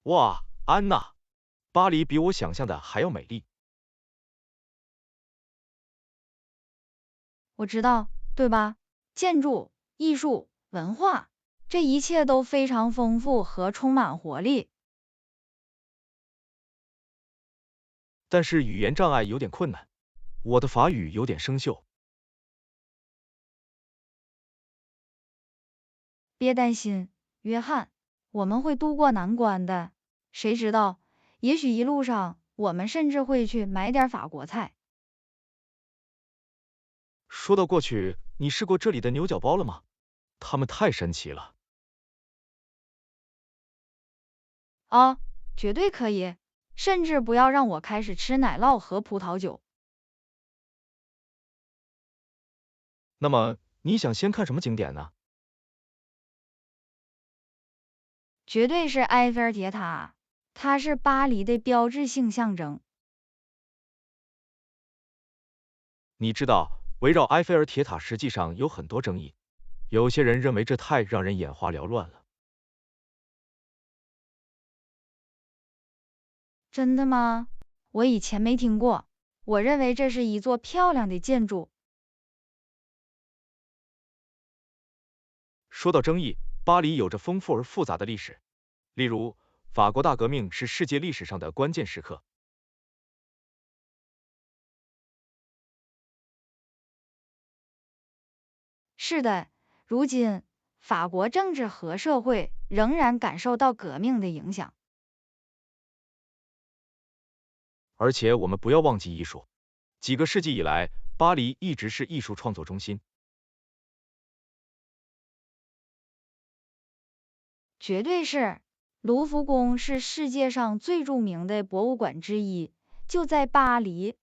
哇，安娜，巴黎比我想象的还要美丽。我知道，对吧？建筑、艺术、文化，这一切都非常丰富和充满活力。但是语言障碍有点困难，我的法语有点生锈。别担心，约翰，我们会度过难关的。谁知道，也许一路上我们甚至会去买点法国菜。说到过去，你试过这里的牛角包了吗？它们太神奇了。啊，绝对可以，甚至不要让我开始吃奶酪和葡萄酒。那么你想先看什么景点呢？绝对是埃菲尔铁塔，它是巴黎的标志性象征。你知道，围绕埃菲尔铁塔实际上有很多争议，有些人认为这太让人眼花缭乱了。真的吗？我以前没听过。我认为这是一座漂亮的建筑。说到争议，巴黎有着丰富而复杂的历史，例如，法国大革命是世界历史上的关键时刻。是的，如今法国政治和社会仍然感受到革命的影响。而且我们不要忘记艺术，几个世纪以来，巴黎一直是艺术创作中心。绝对是，卢浮宫是世界上最著名的博物馆之一，就在巴黎。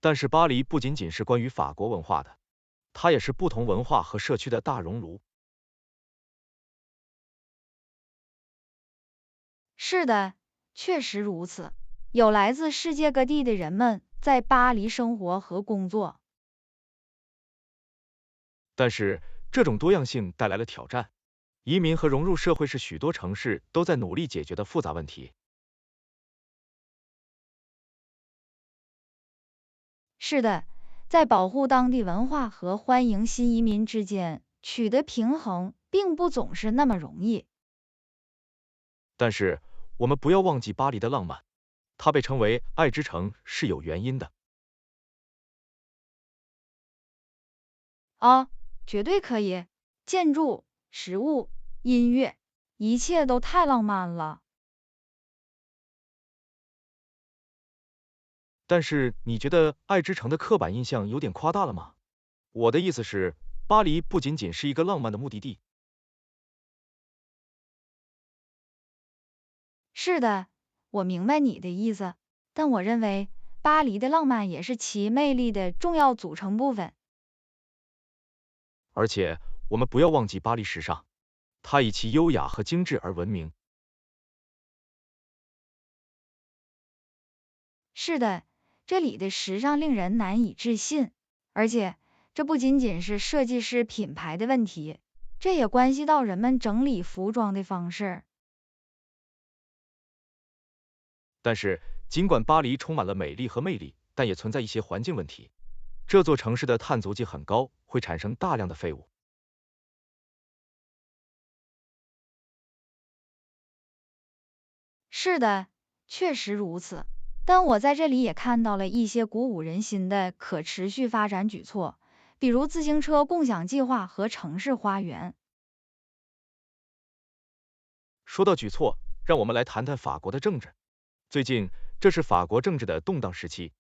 但是巴黎不仅仅是关于法国文化的，它也是不同文化和社区的大熔炉。是的，确实如此。有来自世界各地的人们在巴黎生活和工作。但是这种多样性带来了挑战，移民和融入社会是许多城市都在努力解决的复杂问题。是的，在保护当地文化和欢迎新移民之间取得平衡，并不总是那么容易。但是我们不要忘记巴黎的浪漫，它被称为爱之城是有原因的。啊，绝对可以。建筑、食物、音乐，一切都太浪漫了。但是你觉得爱之城的刻板印象有点夸大了吗？我的意思是，巴黎不仅仅是一个浪漫的目的地。是的，我明白你的意思，但我认为巴黎的浪漫也是其魅力的重要组成部分。而且我们不要忘记巴黎时尚，它以其优雅和精致而闻名。是的，这里的时尚令人难以置信，而且这不仅仅是设计师品牌的问题，这也关系到人们整理服装的方式。但是尽管巴黎充满了美丽和魅力，但也存在一些环境问题。这座城市的碳足迹很高，会产生大量的废物。是的，确实如此。但我在这里也看到了一些鼓舞人心的可持续发展举措，比如自行车共享计划和城市花园。说到举措，让我们来谈谈法国的政治。最近，这是法国政治的动荡时期。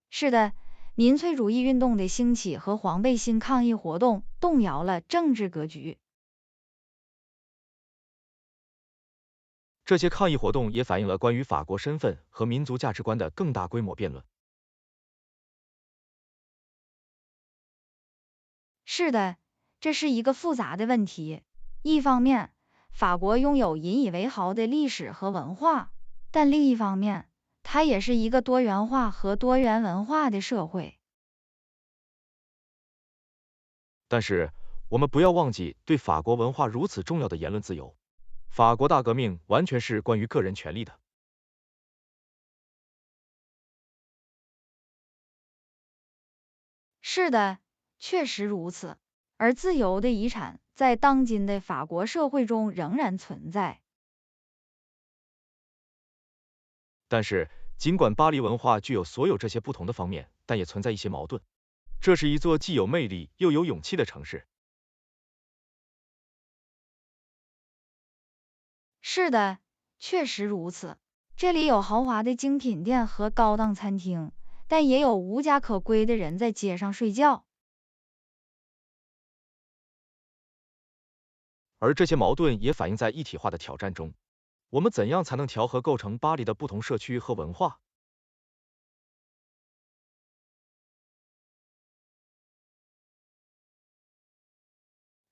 是的，民粹主义运动的兴起和黄背心抗议活动动摇了政治格局。这些抗议活动也反映了关于法国身份和民族价值观的更大规模辩论。是的，这是一个复杂的问题。一方面，法国拥有引以为豪的历史和文化，但另一方面，它也是一个多元化和多元文化的社会。但是我们不要忘记，对法国文化如此重要的言论自由，法国大革命完全是关于个人权利的。是的，确实如此。而自由的遗产在当今的法国社会中仍然存在。但是，尽管巴黎文化具有所有这些不同的方面，但也存在一些矛盾。这是一座既有魅力又有勇气的城市。是的，确实如此。这里有豪华的精品店和高档餐厅，但也有无家可归的人在街上睡觉。而这些矛盾也反映在一体化的挑战中。我们怎样才能调和构成巴黎的不同社区和文化？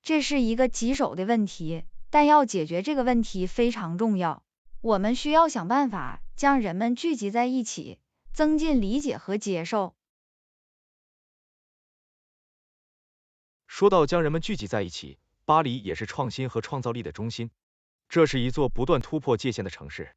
这是一个棘手的问题，但要解决这个问题非常重要。我们需要想办法将人们聚集在一起，增进理解和接受。说到将人们聚集在一起，巴黎也是创新和创造力的中心。这是一座不断突破界限的城市。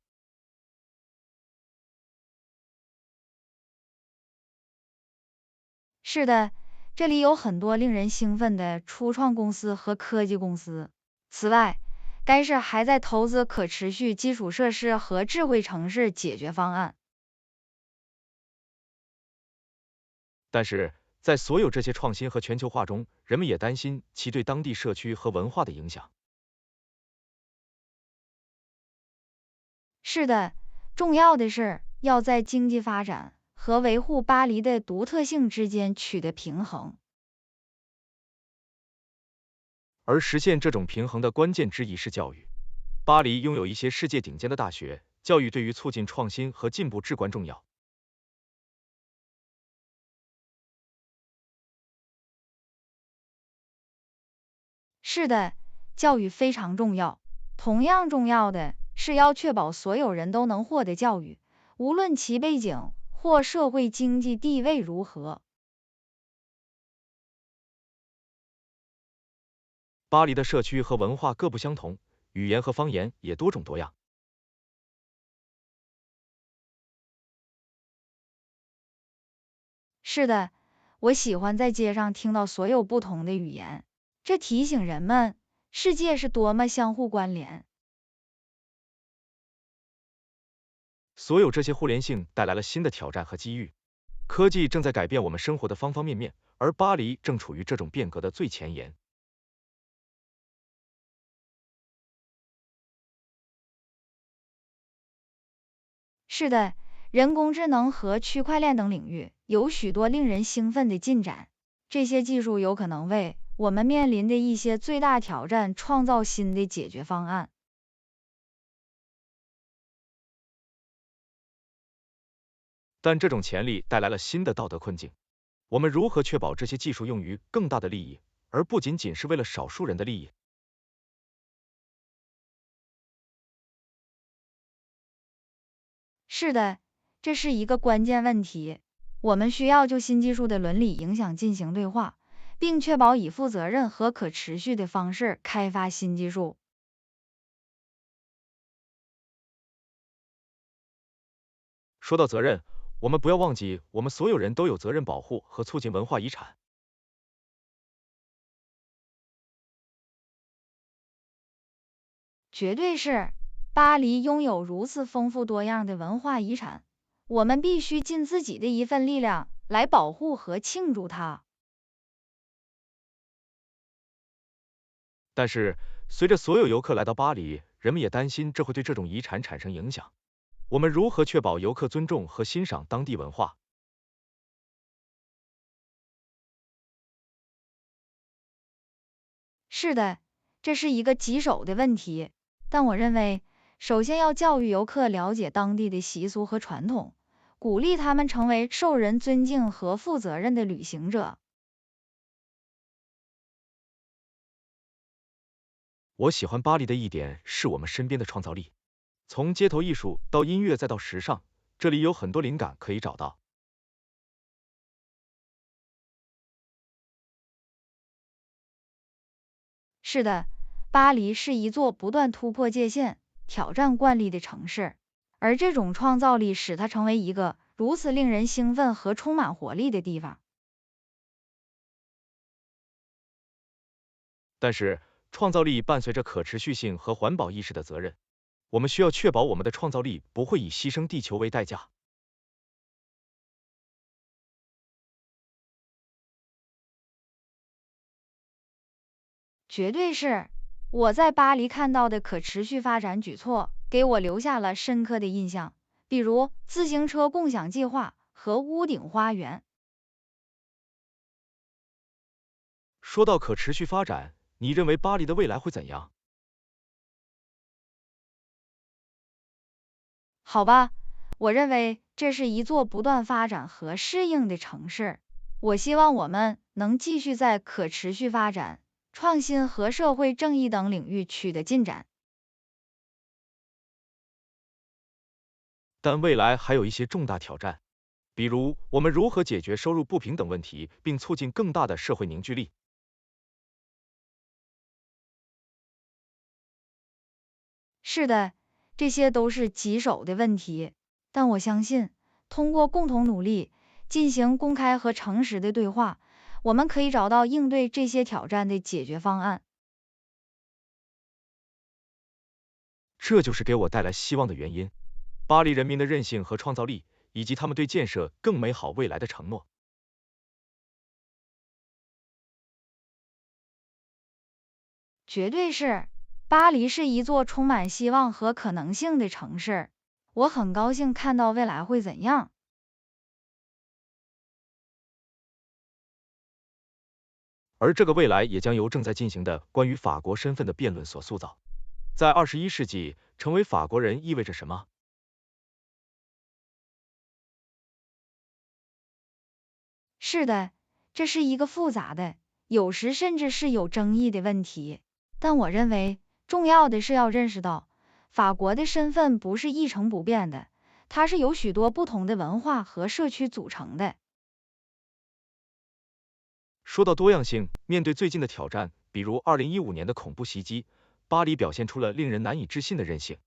是的，这里有很多令人兴奋的初创公司和科技公司。此外，该市还在投资可持续基础设施和智慧城市解决方案。但是在所有这些创新和全球化中，人们也担心其对当地社区和文化的影响。是的，重要的是要在经济发展和维护巴黎的独特性之间取得平衡。而实现这种平衡的关键之一是教育。巴黎拥有一些世界顶尖的大学，教育对于促进创新和进步至关重要。是的，教育非常重要。同样重要的是要确保所有人都能获得教育，无论其背景或社会经济地位如何。巴黎的社区和文化各不相同，语言和方言也多种多样。是的，我喜欢在街上听到所有不同的语言，这提醒人们，世界是多么相互关联。所有这些互联性带来了新的挑战和机遇。科技正在改变我们生活的方方面面，而巴黎正处于这种变革的最前沿。是的，人工智能和区块链等领域有许多令人兴奋的进展。这些技术有可能为我们面临的一些最大挑战创造新的解决方案。但这种潜力带来了新的道德困境。我们如何确保这些技术用于更大的利益，而不仅仅是为了少数人的利益？是的，这是一个关键问题。我们需要就新技术的伦理影响进行对话，并确保以负责任和可持续的方式开发新技术。说到责任，我们不要忘记，我们所有人都有责任保护和促进文化遗产。绝对是，巴黎拥有如此丰富多样的文化遗产，我们必须尽自己的一份力量来保护和庆祝它。但是，随着所有游客来到巴黎，人们也担心这会对这种遗产产生影响。我们如何确保游客尊重和欣赏当地文化？是的，这是一个棘手的问题，但我认为，首先要教育游客了解当地的习俗和传统，鼓励他们成为受人尊敬和负责任的旅行者。我喜欢巴黎的一点是我们身边的创造力，从街头艺术到音乐再到时尚，这里有很多灵感可以找到。是的，巴黎是一座不断突破界限、挑战惯例的城市，而这种创造力使它成为一个如此令人兴奋和充满活力的地方。但是，创造力伴随着可持续性和环保意识的责任，我们需要确保我们的创造力不会以牺牲地球为代价。绝对是，我在巴黎看到的可持续发展举措，给我留下了深刻的印象，比如自行车共享计划和屋顶花园。说到可持续发展，你认为巴黎的未来会怎样？好吧，我认为这是一座不断发展和适应的城市。我希望我们能继续在可持续发展、创新和社会正义等领域取得进展。但未来还有一些重大挑战，比如我们如何解决收入不平等问题，并促进更大的社会凝聚力。是的，这些都是棘手的问题，但我相信，通过共同努力，进行公开和诚实的对话，我们可以找到应对这些挑战的解决方案。这就是给我带来希望的原因。巴黎人民的韧性和创造力，以及他们对建设更美好未来的承诺。绝对是，巴黎是一座充满希望和可能性的城市。我很高兴看到未来会怎样。而这个未来也将由正在进行的关于法国身份的辩论所塑造。在21世纪，成为法国人意味着什么？是的，这是一个复杂的，有时甚至是有争议的问题。但我认为，重要的是要认识到，法国的身份不是一成不变的，它是由许多不同的文化和社区组成的。说到多样性，面对最近的挑战，比如2015年的恐怖袭击，巴黎表现出了令人难以置信的韧性。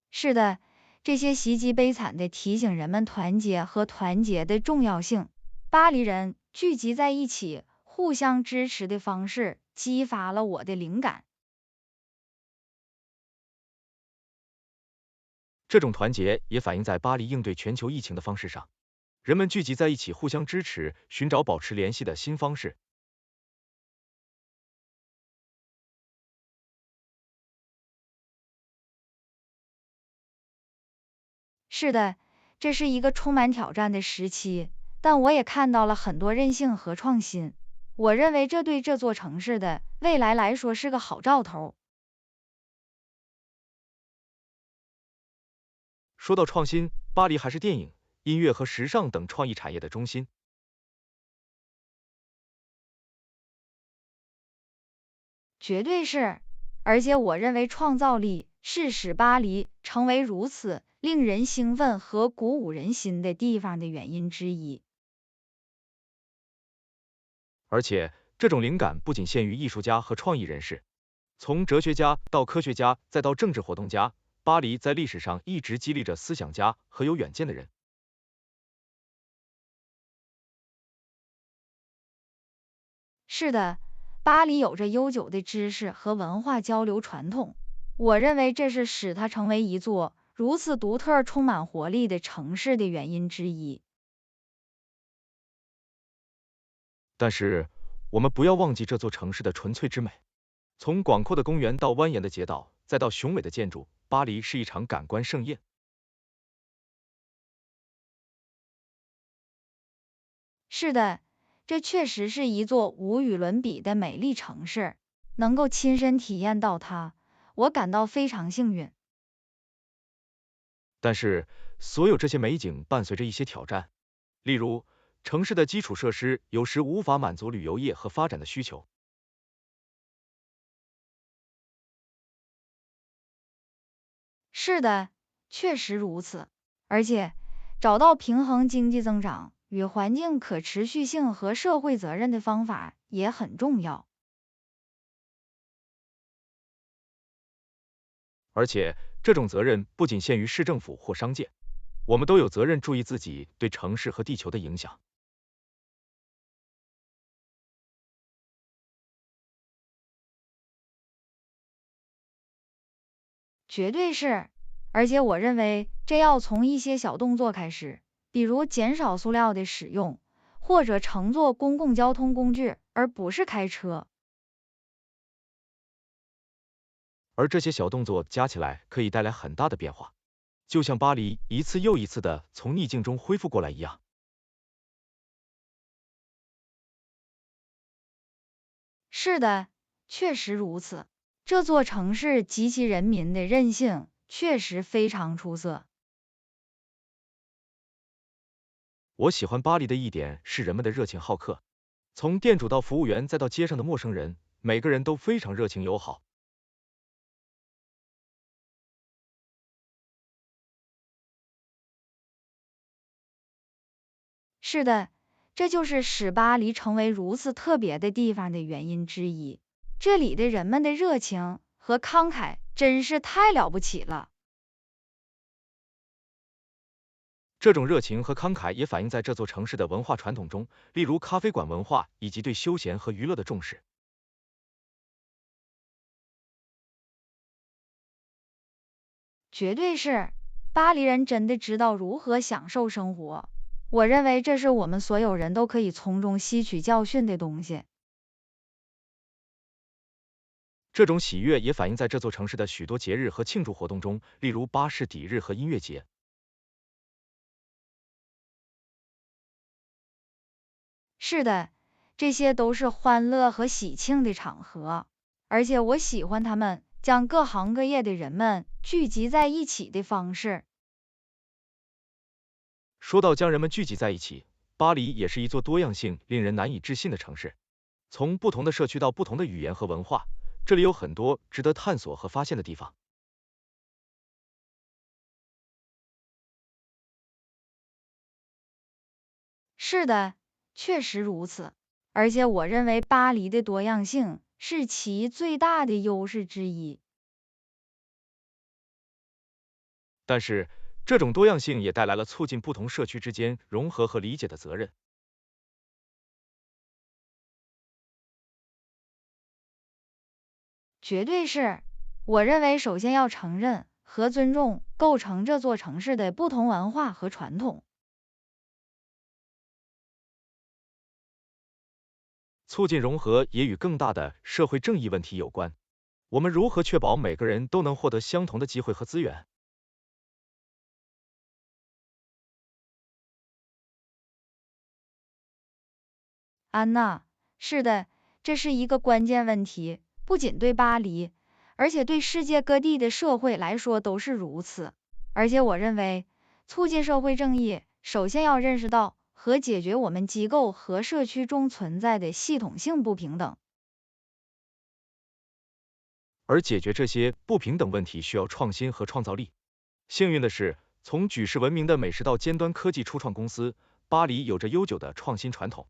是的，这些袭击悲惨地提醒人们团结和团结的重要性。巴黎人聚集在一起，互相支持的方式，激发了我的灵感。这种团结也反映在巴黎应对全球疫情的方式上，人们聚集在一起，互相支持，寻找保持联系的新方式。是的，这是一个充满挑战的时期，但我也看到了很多韧性和创新。我认为这对这座城市的未来来说是个好兆头。说到创新，巴黎还是电影、音乐和时尚等创意产业的中心。绝对是，而且我认为创造力是使巴黎成为如此令人兴奋和鼓舞人心的地方的原因之一。而且，这种灵感不仅限于艺术家和创意人士，从哲学家到科学家再到政治活动家，巴黎在历史上一直激励着思想家和有远见的人。是的，巴黎有着悠久的知识和文化交流传统，我认为这是使它成为一座如此独特、充满活力的城市的原因之一。但是，我们不要忘记这座城市的纯粹之美。从广阔的公园到蜿蜒的街道，再到雄伟的建筑，巴黎是一场感官盛宴。是的，这确实是一座无与伦比的美丽城市，能够亲身体验到它，我感到非常幸运。但是，所有这些美景伴随着一些挑战，例如，城市的基础设施有时无法满足旅游业和发展的需求。是的，确实如此。而且，找到平衡经济增长与环境可持续性和社会责任的方法也很重要。而且，这种责任不仅限于市政府或商界，我们都有责任注意自己对城市和地球的影响。绝对是，而且我认为这要从一些小动作开始，比如减少塑料的使用，或者乘坐公共交通工具，而不是开车。而这些小动作加起来可以带来很大的变化，就像巴黎一次又一次的从逆境中恢复过来一样。是的，确实如此。这座城市及其人民的韧性确实非常出色。我喜欢巴黎的一点是人们的热情好客，从店主到服务员再到街上的陌生人，每个人都非常热情友好。是的，这就是使巴黎成为如此特别的地方的原因之一。这里的人们的热情和慷慨真是太了不起了。这种热情和慷慨也反映在这座城市的文化传统中，例如咖啡馆文化以及对休闲和娱乐的重视。绝对是，巴黎人真的知道如何享受生活。我认为这是我们所有人都可以从中吸取教训的东西。这种喜悦也反映在这座城市的许多节日和庆祝活动中，例如巴士底日和音乐节。是的，这些都是欢乐和喜庆的场合，而且我喜欢他们将各行各业的人们聚集在一起的方式。说到将人们聚集在一起，巴黎也是一座多样性令人难以置信的城市。从不同的社区到不同的语言和文化，这里有很多值得探索和发现的地方。是的，确实如此。而且我认为巴黎的多样性是其最大的优势之一。但是，这种多样性也带来了促进不同社区之间融合和理解的责任。绝对是，我认为首先要承认和尊重构成这座城市的不同文化和传统。促进融合也与更大的社会正义问题有关。我们如何确保每个人都能获得相同的机会和资源？安娜，是的，这是一个关键问题，不仅对巴黎，而且对世界各地的社会来说都是如此。而且我认为，促进社会正义，首先要认识到和解决我们机构和社区中存在的系统性不平等。而解决这些不平等问题需要创新和创造力。幸运的是，从举世闻名的美食到尖端科技初创公司，巴黎有着悠久的创新传统。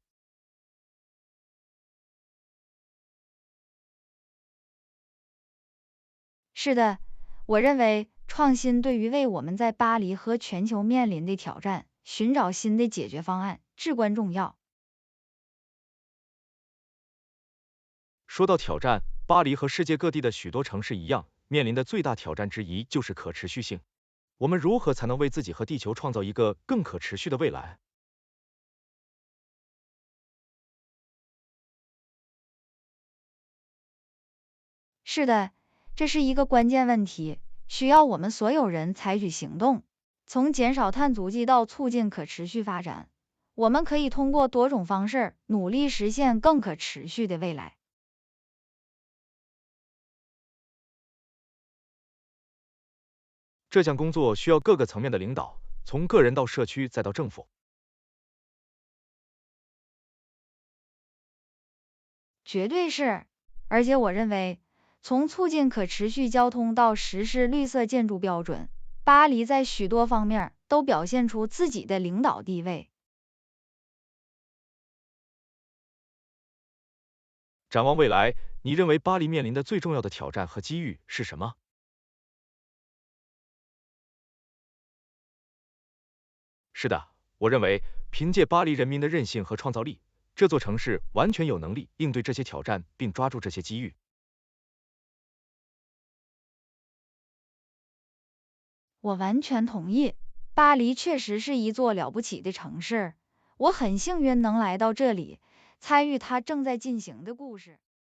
是的，我认为创新对于为我们在巴黎和全球面临的挑战寻找新的解决方案至关重要。说到挑战，巴黎和世界各地的许多城市一样，面临的最大挑战之一就是可持续性。我们如何才能为自己和地球创造一个更可持续的未来？是的，这是一个关键问题，需要我们所有人采取行动。从减少碳足迹到促进可持续发展，我们可以通过多种方式努力实现更可持续的未来。这项工作需要各个层面的领导，从个人到社区再到政府。绝对是，而且我认为，从促进可持续交通到实施绿色建筑标准，巴黎在许多方面都表现出自己的领导地位。展望未来，你认为巴黎面临的最重要的挑战和机遇是什么？是的，我认为凭借巴黎人民的韧性和创造力，这座城市完全有能力应对这些挑战，并抓住这些机遇。我完全同意，巴黎确实是一座了不起的城市，我很幸运能来到这里，参与它正在进行的故事。